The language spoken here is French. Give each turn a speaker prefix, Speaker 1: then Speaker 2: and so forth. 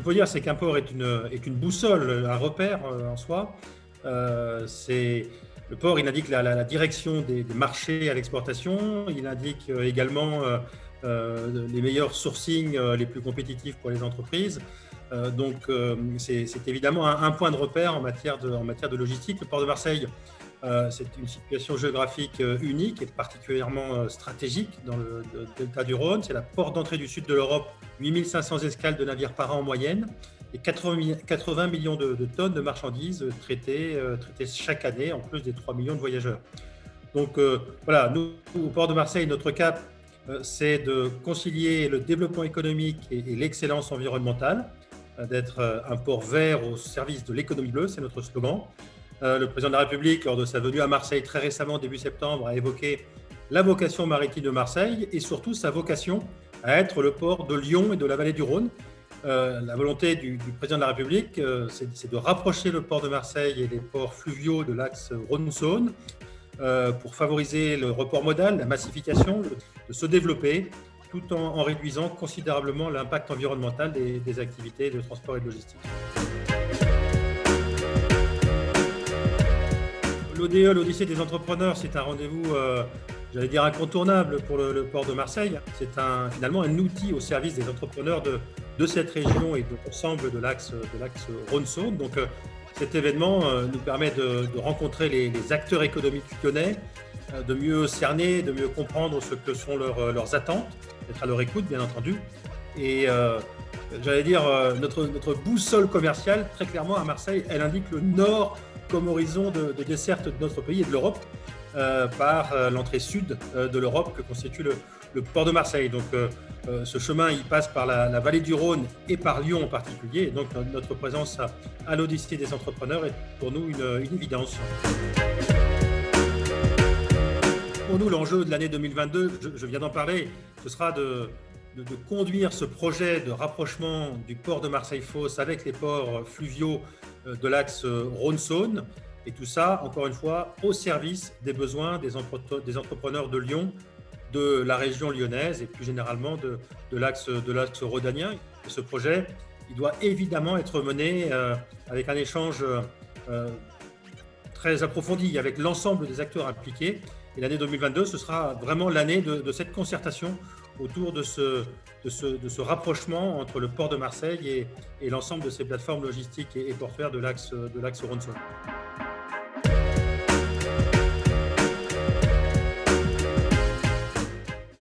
Speaker 1: faut dire, c'est qu'un port est une boussole, un repère en soi. Le port, il indique la direction des marchés à l'exportation. Il indique également les meilleurs sourcings les plus compétitifs pour les entreprises. C'est évidemment un point de repère en matière de logistique. Le port de Marseille, c'est une situation géographique unique et particulièrement stratégique dans le delta du Rhône. C'est la porte d'entrée du sud de l'Europe, 8500 escales de navires par an en moyenne et 80 millions de tonnes de marchandises traitées chaque année, en plus des 3 millions de voyageurs. Donc voilà, nous, au port de Marseille, notre cap, c'est de concilier le développement économique et l'excellence environnementale, d'être un port vert au service de l'économie bleue, c'est notre slogan. Le président de la République, lors de sa venue à Marseille très récemment, début septembre, a évoqué la vocation maritime de Marseille et surtout sa vocation à être le port de Lyon et de la vallée du Rhône. La volonté du président de la République, c'est de rapprocher le port de Marseille et les ports fluviaux de l'axe Rhône-Saône pour favoriser le report modal, la massification, de se développer tout en réduisant considérablement l'impact environnemental des activités de transport et de logistique. L'ODE, l'Odyssée des entrepreneurs, c'est un rendez-vous, j'allais dire, incontournable pour le port de Marseille. C'est finalement un outil au service des entrepreneurs de cette région et de l'ensemble de l'axe Rhône-Saône. Donc, cet événement nous permet de rencontrer les acteurs économiques lyonnais, de mieux cerner, de mieux comprendre ce que sont leurs attentes, d'être à leur écoute, bien entendu. Et j'allais dire, notre boussole commerciale, très clairement, à Marseille, elle indique le nord comme horizon de desserte de notre pays et de l'Europe par l'entrée sud de l'Europe que constitue le port de Marseille. Donc ce chemin, il passe par la vallée du Rhône et par Lyon en particulier. Et donc notre présence à l'Odyssée des entrepreneurs est pour nous une évidence. Pour nous, l'enjeu de l'année 2022, je viens d'en parler, ce sera de conduire ce projet de rapprochement du port de Marseille-Fos avec les ports fluviaux de l'axe Rhône-Saône. Et tout ça, encore une fois, au service des besoins des entrepreneurs de Lyon, de la région lyonnaise et plus généralement de l'axe rhodanien. Et ce projet, il doit évidemment être mené avec un échange très approfondi avec l'ensemble des acteurs impliqués. Et l'année 2022, ce sera vraiment l'année de cette concertation autour de ce rapprochement entre le port de Marseille et l'ensemble de ces plateformes logistiques et portuaires de l'axe Rhône-Saône.